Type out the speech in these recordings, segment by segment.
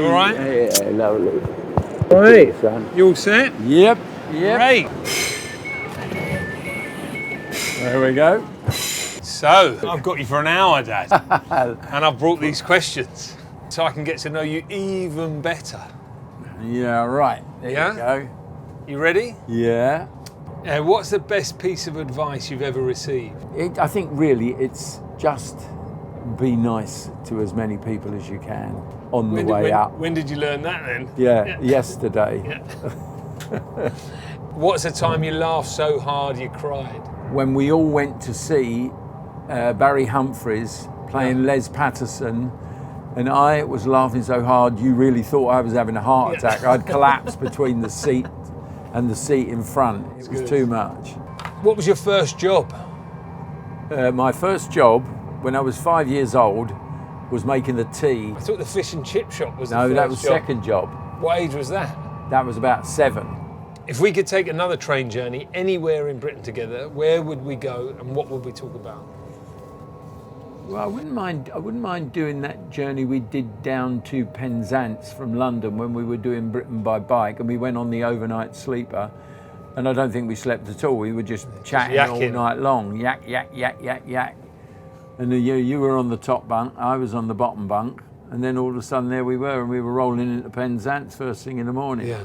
all right? Yeah, lovely. Right. Son. You all set? Yep. Great. There we go. So, I've got you for an hour, Dad. And I've brought these questions so I can get to know you even better. Yeah, right. There Yeah? you go. You ready? Yeah. What's the best piece of advice you've ever received? I think really it's just be nice to as many people as you can on the way up. When did you learn that then? Yeah, yesterday. Yeah. What's the time you laughed so hard you cried? When we all went to see Barry Humphries playing Les Patterson, and I was laughing so hard you really thought I was having a heart attack. I'd collapsed between the seat and the seat in front. It was too much. What was your first job? My first job, when I was 5 years old, was making the tea. I thought the fish and chip shop was the No, first that was job. second job. What age was that? That was about 7. If we could take another train journey anywhere in Britain together, where would we go and what would we talk about? Well, I wouldn't mind doing that journey we did down to Penzance from London when we were doing Britain by bike, and we went on the overnight sleeper, and I don't think we slept at all. We were just chatting all night long, yak, yak, yak, yak, yak. And you were on the top bunk, I was on the bottom bunk, and then all of a sudden there we were, and we were rolling into Penzance first thing in the morning. Yeah.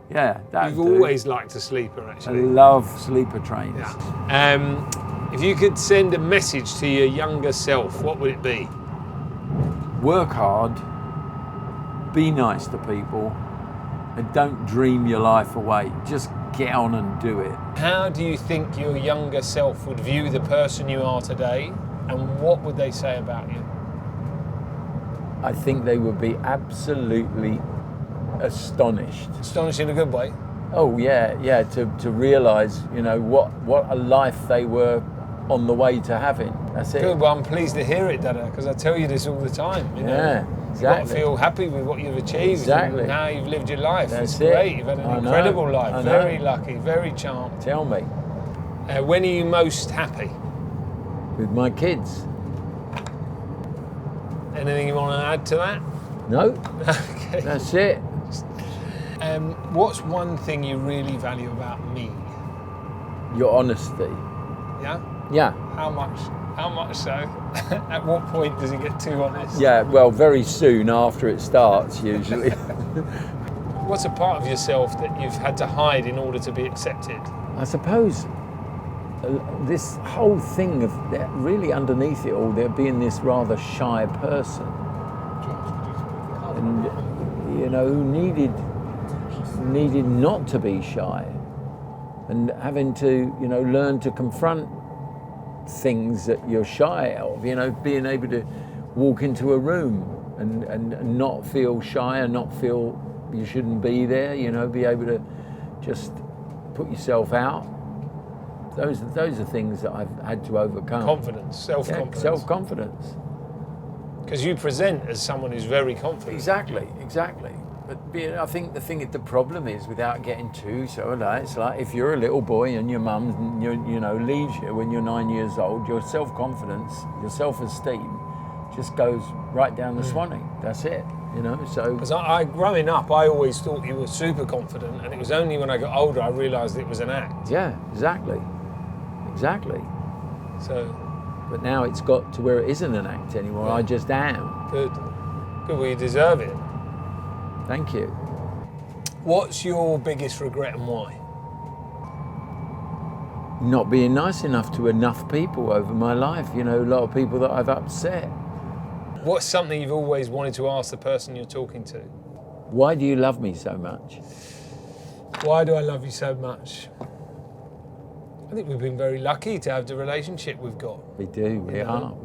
Yeah, that. You've always liked a sleeper, I actually. love sleeper trains. Yeah. If you could send a message to your younger self, what would it be? Work hard, be nice to people, and don't dream your life away. Just get on and do it. How do you think your younger self would view the person you are today, and what would they say about you? I think they would be absolutely astonished. Astonished in a good way. Oh yeah, to realise, what a life they were on the way to having. That's it. Good, well I'm pleased to hear it, Dada, because I tell you this all the time. Yeah, exactly. You've got to feel happy with what you've achieved. Exactly. And how you've lived your life. That's it's great. it. You've had an I know, incredible life. I know. Very lucky, very charmed. Tell me. When are you most happy? With my kids. Anything you want to add to that? No. Okay. That's it. What's one thing you really value about me? Your honesty. Yeah? Yeah. How much so? At what point does it get too honest? Yeah, well, very soon after it starts, usually. What's a part of yourself that you've had to hide in order to be accepted? I suppose this whole thing of really underneath it all, there being this rather shy person, and who needed not to be shy, and having to learn to confront things that you're shy of. Being able to walk into a room and not feel shy and not feel you shouldn't be there. Be able to just put yourself out. Those are things that I've had to overcome. Confidence, self-confidence. Yeah, self-confidence. Because you present as someone who's very confident. Exactly. But I think the problem is, without getting too it's like if you're a little boy and your mum leaves you when you're 9 years old, your self-confidence, your self-esteem just goes right down the swanning. That's it. So. Because I growing up, I always thought you were super confident, and it was only when I got older I realised it was an act. Yeah, exactly. So. But now it's got to where it isn't an act anymore. Yeah. I just am. Good. Well, you deserve it. Thank you. What's your biggest regret and why? Not being nice enough to enough people over my life. A lot of people that I've upset. What's something you've always wanted to ask the person you're talking to? Why do you love me so much? Why do I love you so much? I think we've been very lucky to have the relationship we've got. We do, we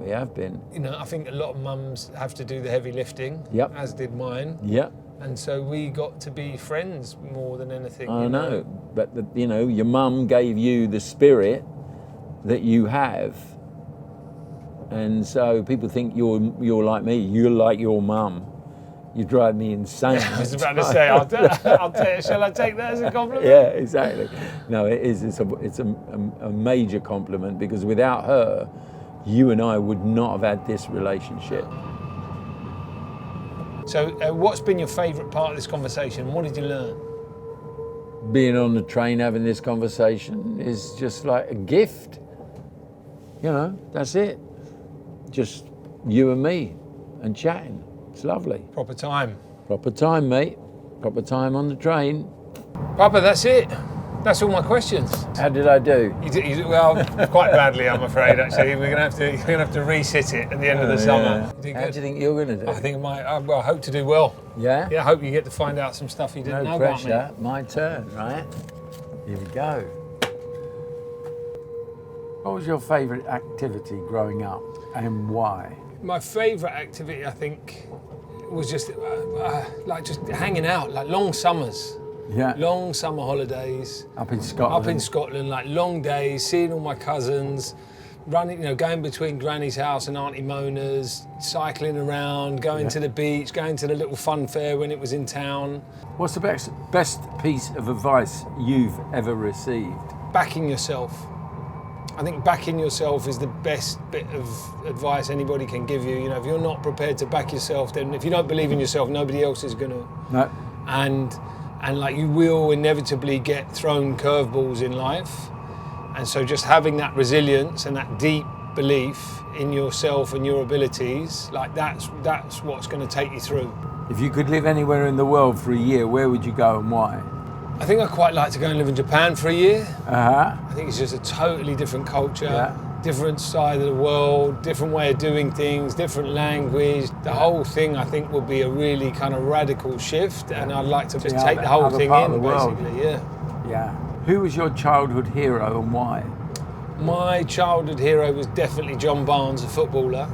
have been. I think a lot of mums have to do the heavy lifting, as did mine. Yep. And so we got to be friends more than anything. I know, but your mum gave you the spirit that you have, and so people think you're like me. You're like your mum. You drive me insane. I was about to say, I'll tell you, shall I take that as a compliment? Yeah, exactly. No, it is. It's a major compliment, because without her, you and I would not have had this relationship. So what's been your favourite part of this conversation? What did you learn? Being on the train having this conversation is just like a gift. You know, that's it. Just you and me and chatting. It's lovely. Proper time. Proper time, mate. Proper time on the train. Papa, that's it. That's all my questions. How did I do? Well, quite badly, I'm afraid. Actually, you're gonna have to resit it at the end of the summer. How do you think you're gonna do? I think I hope to do well. Yeah? Yeah, I hope you get to find out some stuff you didn't know pressure. about me. My turn, right? Here we go. What was your favourite activity growing up and why? My favourite activity, I think, was just like just hanging out, like long summers. Yeah. Long summer holidays. Up in Scotland. Up in Scotland, like long days, seeing all my cousins, running, going between Granny's house and Auntie Mona's, cycling around, going to the beach, going to the little fun fair when it was in town. What's the best piece of advice you've ever received? Backing yourself. I think backing yourself is the best bit of advice anybody can give you. If you're not prepared to back yourself, then if you don't believe in yourself, nobody else is gonna. No. And like you will inevitably get thrown curveballs in life. And so just having that resilience and that deep belief in yourself and your abilities, like that's what's going to take you through. If you could live anywhere in the world for a year, where would you go and why? I think I'd quite like to go and live in Japan for a year. Uh-huh. I think it's just a totally different culture, Yeah. different side of the world, different way of doing things, different language. The whole thing, I think, would be a really kind of radical shift, and I'd like to just take the whole thing in, basically, yeah. Yeah. Who was your childhood hero and why? My childhood hero was definitely John Barnes, a footballer.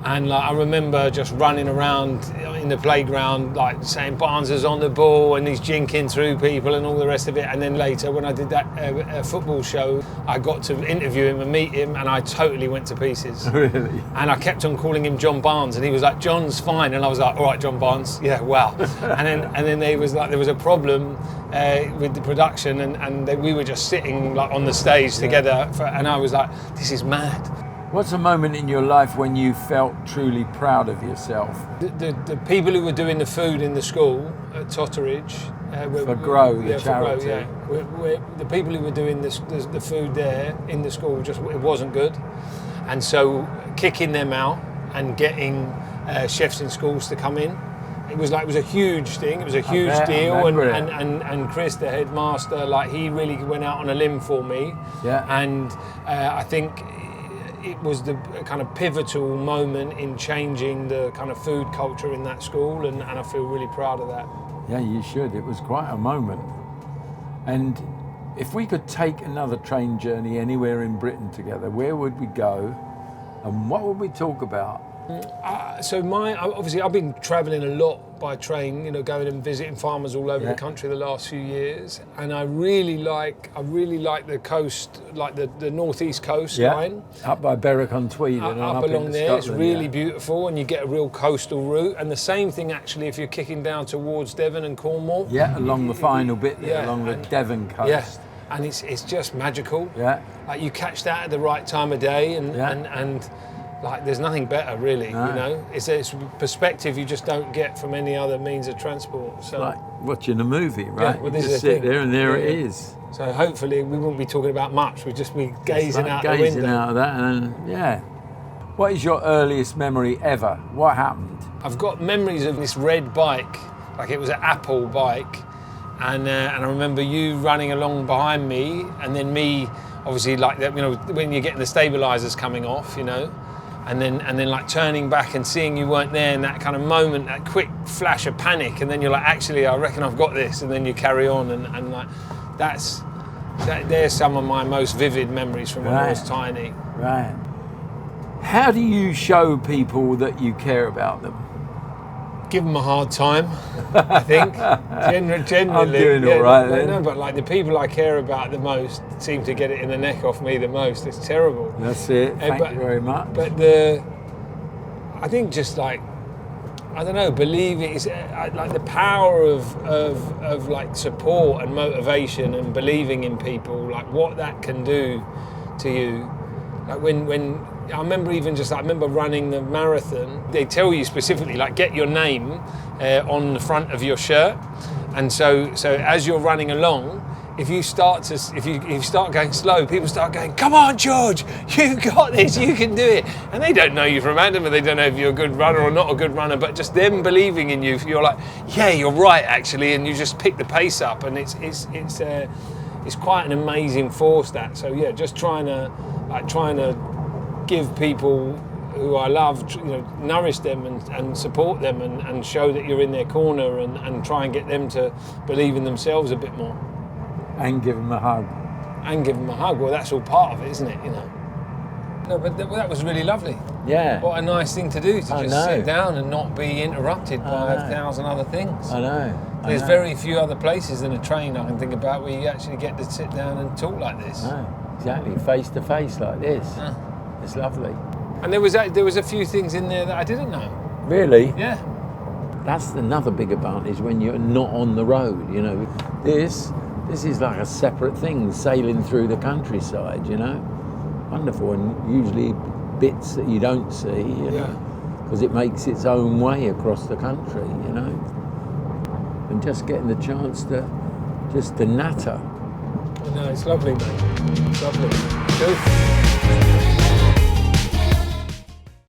And I remember just running around in the playground, like saying Barnes is on the ball and he's jinking through people and all the rest of it. And then later, when I did that football show, I got to interview him and meet him, and I totally went to pieces. Really? And I kept on calling him John Barnes, and he was like, "John's fine," and I was like, "All right, John Barnes, yeah, wow." and then there was a problem with the production, and we were just sitting like on the stage together, and I was like, "This is mad." What's a moment in your life when you felt truly proud of yourself? The people who were doing the food in the school at Totteridge. For Grow, the charity. For Grow, the people who were doing the food there in the school, it wasn't good. And so kicking them out and getting chefs in schools to come in, it was a huge thing. It was a huge deal. And Chris, the headmaster, he really went out on a limb for me. Yeah. And I think it was the kind of pivotal moment in changing the kind of food culture in that school, and I feel really proud of that. Yeah, you should. It was quite a moment. And if we could take another train journey anywhere in Britain together, where would we go and what would we talk about? Obviously I've been travelling a lot by train, going and visiting farmers all over the country the last few years, and I really like the coast, like the northeast coastline. Up by Berwick-on-Tweed and up along there. It's really beautiful, and you get a real coastal route. And the same thing actually if you're kicking down towards Devon and Cornwall. Yeah, along the final bit there, along the Devon coast. Yeah, and it's just magical. Yeah. Like you catch that at the right time of day, and like there's nothing better really, It's a perspective you just don't get from any other means of transport. So like watching a movie, right? Yeah, well, you just sit there and there it is. So hopefully we won't be talking about much, we'll just be gazing out the window. Gazing out of that, and What is your earliest memory ever? What happened? I've got memories of this red bike, like it was an Apple bike, and I remember you running along behind me, and then me, obviously like that, when you're getting the stabilisers coming off, and then like turning back and seeing you weren't there, in that kind of moment, that quick flash of panic, and then you're like, actually, I reckon I've got this, and then you carry on, and like there's some of my most vivid memories from when I was tiny. Right. How do you show people that you care about them? Give them a hard time, I think. Generally, I'm doing all right then. No, but like the people I care about the most seem to get it in the neck off me the most. It's terrible. That's it. Thank you very much. But I think just like, I don't know, believing is like the power of like support and motivation and believing in people, like what that can do to you. Like when I remember even just, I remember running the marathon. They tell you specifically, like, get your name on the front of your shirt. And so as you're running along, if you start going slow, people start going, come on, George, you got this, you can do it. And they don't know you from Adam, and they don't know if you're a good runner or not a good runner, but just them believing in you, you're like, yeah, you're right, actually, and you just pick the pace up, and it's quite an amazing force, that. So yeah, just trying to give people who I love, nourish them and support them and show that you're in their corner and try and get them to believe in themselves a bit more. And give them a hug. Well, that's all part of it, isn't it? No, but that was really lovely. Yeah. What a nice thing to do, to just sit down and not be interrupted by 1,000 other things. I know. There's very few other places than a train I can think about where you actually get to sit down and talk like this. No, exactly, face to face like this. It's lovely. And there was a few things in there that I didn't know. Really? Yeah. That's another big advantage when you're not on the road. This is like a separate thing, sailing through the countryside. Wonderful, and usually bits that you don't see. Because it makes its own way across the country. And just getting the chance to natter. No, it's lovely, mate. It's lovely. Good.